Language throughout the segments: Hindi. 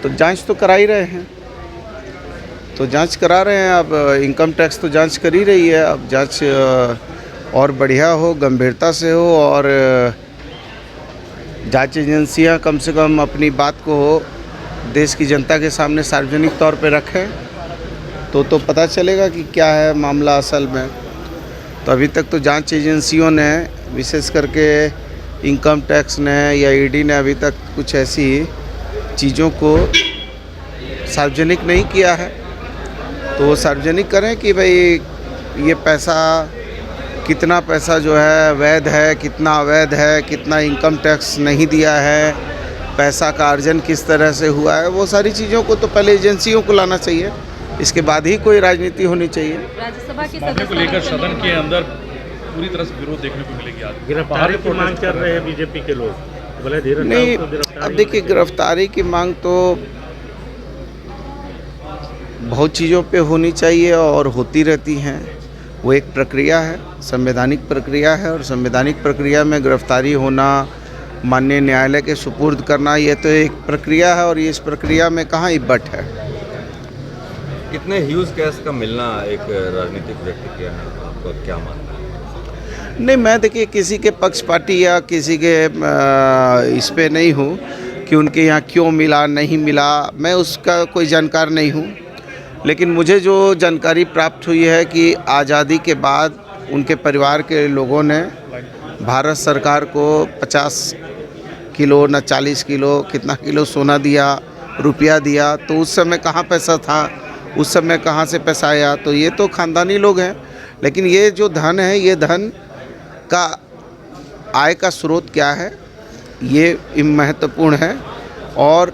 तो जांच तो करा ही रहे हैं, तो जांच करा रहे हैं। अब इनकम टैक्स तो जांच कर ही रही है। अब जांच और बढ़िया हो, गंभीरता से हो, और जांच एजेंसियां कम से कम अपनी बात को देश की जनता के सामने सार्वजनिक तौर पे रखें, तो पता चलेगा कि क्या है मामला असल में। तो अभी तक तो जांच एजेंसियों ने, विशेष करके इनकम टैक्स ने या ईडी ने, अभी तक कुछ ऐसी चीज़ों को सार्वजनिक नहीं किया है। तो वो सार्वजनिक करें कि भाई ये पैसा, कितना पैसा जो है वैध है, कितना अवैध है, कितना इनकम टैक्स नहीं दिया है, पैसा का अर्जन किस तरह से हुआ है। वो सारी चीज़ों को तो पहले एजेंसियों को लाना चाहिए, इसके बाद ही कोई राजनीति होनी चाहिए। राज्यसभा के मामले को लेकर सदन के अंदर पूरी तरह से विरोध देखने को मिलेगी आज। गिरफ्तारी की मांग कर रहे हैं बीजेपी के लोग, बोले धीरे नहीं, अब देखिए गिरफ्तारी की मांग तो बहुत चीज़ों पे होनी चाहिए और होती रहती हैं। वो एक प्रक्रिया है, संवैधानिक प्रक्रिया है, और संवैधानिक प्रक्रिया में गिरफ्तारी होना, माननीय न्यायालय के सुपुर्द करना, ये तो एक प्रक्रिया है, और ये इस प्रक्रिया में कहाँ इब्बट है। इतने ह्यूज कैश का मिलना एक राजनीतिक व्यक्ति के यहाँ, आपका क्या मानना है? नहीं, मैं देखिए किसी के पक्षपाती या किसी के इस पे नहीं हूँ कि उनके यहाँ क्यों मिला नहीं मिला, मैं उसका कोई जानकार नहीं हूँ। लेकिन मुझे जो जानकारी प्राप्त हुई है कि आज़ादी के बाद उनके परिवार के लोगों ने भारत सरकार को 50 किलो न 40 किलो कितना किलो सोना दिया, रुपया दिया। तो उस समय कहाँ पैसा था, उस समय कहाँ से पैसा आया? तो ये तो ख़ानदानी लोग हैं। लेकिन ये जो धन है, ये धन का आय का स्रोत क्या है, ये महत्वपूर्ण है। और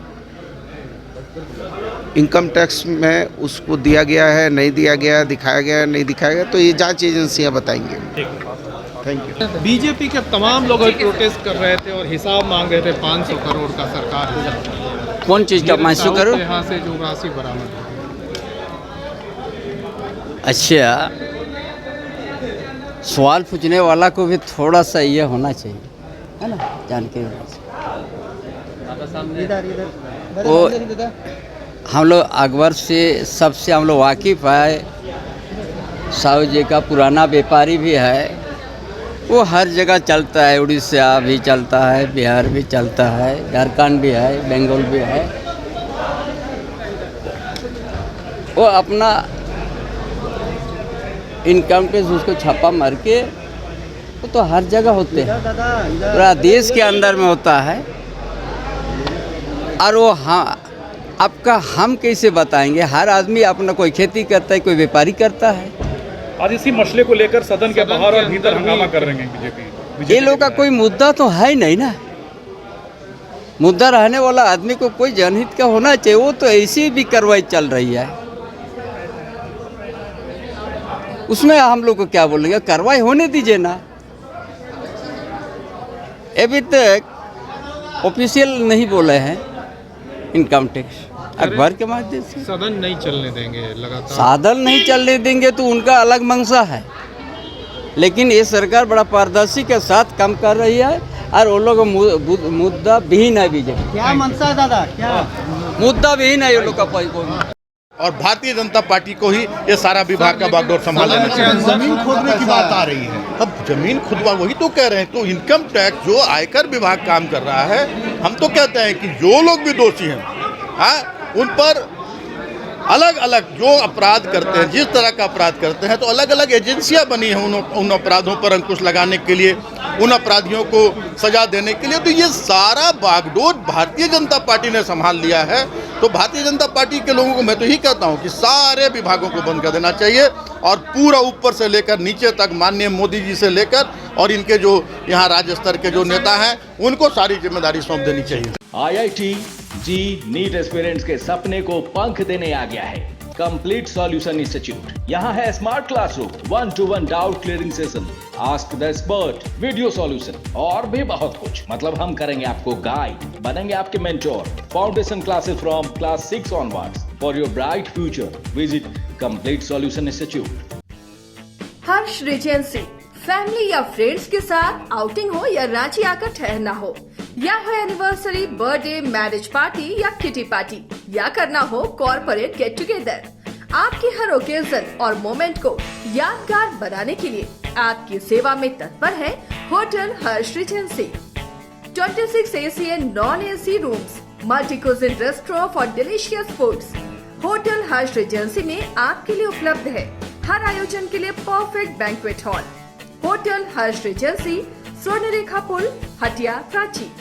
इनकम टैक्स में उसको दिया गया है, नहीं दिया गया, दिखाया गया है, नहीं दिखाया गया, तो ये जांच एजेंसियां बताएंगे। Thank you. बीजेपी के तमाम लोग प्रोटेस्ट कर रहे थे और हिसाब मांग रहे थे 500 करोड़ का सरकार को। कौन चीज़ का 500 करोड़? यहाँ से जो राशि बरामद हुई। अच्छा, सवाल पूछने वाला को भी थोड़ा सा ये होना चाहिए, है ना, जानकारी होना चाहिए। वो हम लोग अकबर से सबसे हम लोग वाकिफ़ है। साहू जी का पुराना व्यापारी भी है, वो हर जगह चलता है। उड़ीसा भी चलता है, बिहार भी चलता है, झारखंड भी है, बंगाल भी है। वो अपना इनकम टैक्स उसको छापा मार के, वो तो हर जगह होते हैं, पूरा देश के अंदर में होता है। और वो हाँ, आपका हम कैसे बताएंगे? हर आदमी अपना, कोई खेती करता है, कोई व्यापारी करता है। आज इसी मसले को लेकर सदन के बाहर और भीतर हंगामा कर रहे हैं बीजेपी। ये लोग का कोई मुद्दा तो है नहीं ना। मुद्दा रहने वाला आदमी को कोई जनहित का होना चाहिए। वो तो ऐसी भी कार्रवाई चल रही है, उसमें हम लोग को क्या बोलेंगे? कार्रवाई होने दीजिए ना। अभी तक ऑफिशियल नहीं बोले हैं इनकम टैक्स, अखबार के माध्यम से। सदन नहीं चलने देंगे लगातार। साधन नहीं चलने देंगे तो उनका अलग मंशा है। लेकिन ये सरकार बड़ा पारदर्शी के साथ काम कर रही है, और वो लोग मुद्दा विहीन है। बीजेपी क्या मनसा है दादा, क्या मुद्दा विहीन है ये लोग का कोई। और भारतीय जनता पार्टी को ही ये सारा विभाग का बागडोर संभाल लेना चाहिए। जमीन खोदने की बात आ रही है। अब जमीन खुदवा, वही तो कह रहे हैं। तो इनकम टैक्स जो आयकर विभाग काम कर रहा है, हम तो कहते हैं कि जो लोग भी दोषी हैं, हाँ, उन पर अलग अलग जो अपराध करते हैं, जिस तरह का अपराध करते हैं, तो अलग अलग एजेंसियां बनी हैं उन अपराधों पर अंकुश लगाने के लिए, उन अपराधियों को सजा देने के लिए। तो ये सारा बागडोर भारतीय जनता पार्टी ने संभाल लिया है। तो भारतीय जनता पार्टी के लोगों को मैं तो यही कहता हूँ कि सारे विभागों को बंद कर देना चाहिए, और पूरा ऊपर से लेकर नीचे तक, माननीय मोदी जी से लेकर और इनके जो यहाँ राज्य स्तर के जो नेता हैं, उनको सारी जिम्मेदारी सौंप देनी चाहिए। IIT जी नीट एस्पिरेंट्स के सपने को पंख देने आ गया है कंप्लीट सॉल्यूशन इंस्टीट्यूट। यहाँ है smart classroom, 1-to-1 doubt clearing session, ask the expert, video solution और भी बहुत कुछ। मतलब हम करेंगे आपको गाइड, बनेंगे आपके mentor. Foundation classes from class 6 onwards for your bright future. Visit complete solution institute. Harsh Regency, family या फ्रेंड्स के साथ आउटिंग हो या रांची आकर ठहरना हो, या हो एनिवर्सरी, बर्थडे, मैरिज पार्टी या किटी पार्टी, या करना हो कॉर्पोरेट गेट टुगेदर, आपकी हर ओकेजन और मोमेंट को यादगार बनाने के लिए आपकी सेवा में तत्पर है hotel Harsh Regency. 26 AC and non-AC rooms, multi-cuisine restaurant for delicious foods। Hotel Harsh Regency में आपके लिए उपलब्ध है हर आयोजन के लिए परफेक्ट बैंक्वेट हॉल। होटल हर्ष रिजेंसी, स्वर्णरेखा पुल, हटिया, रांची।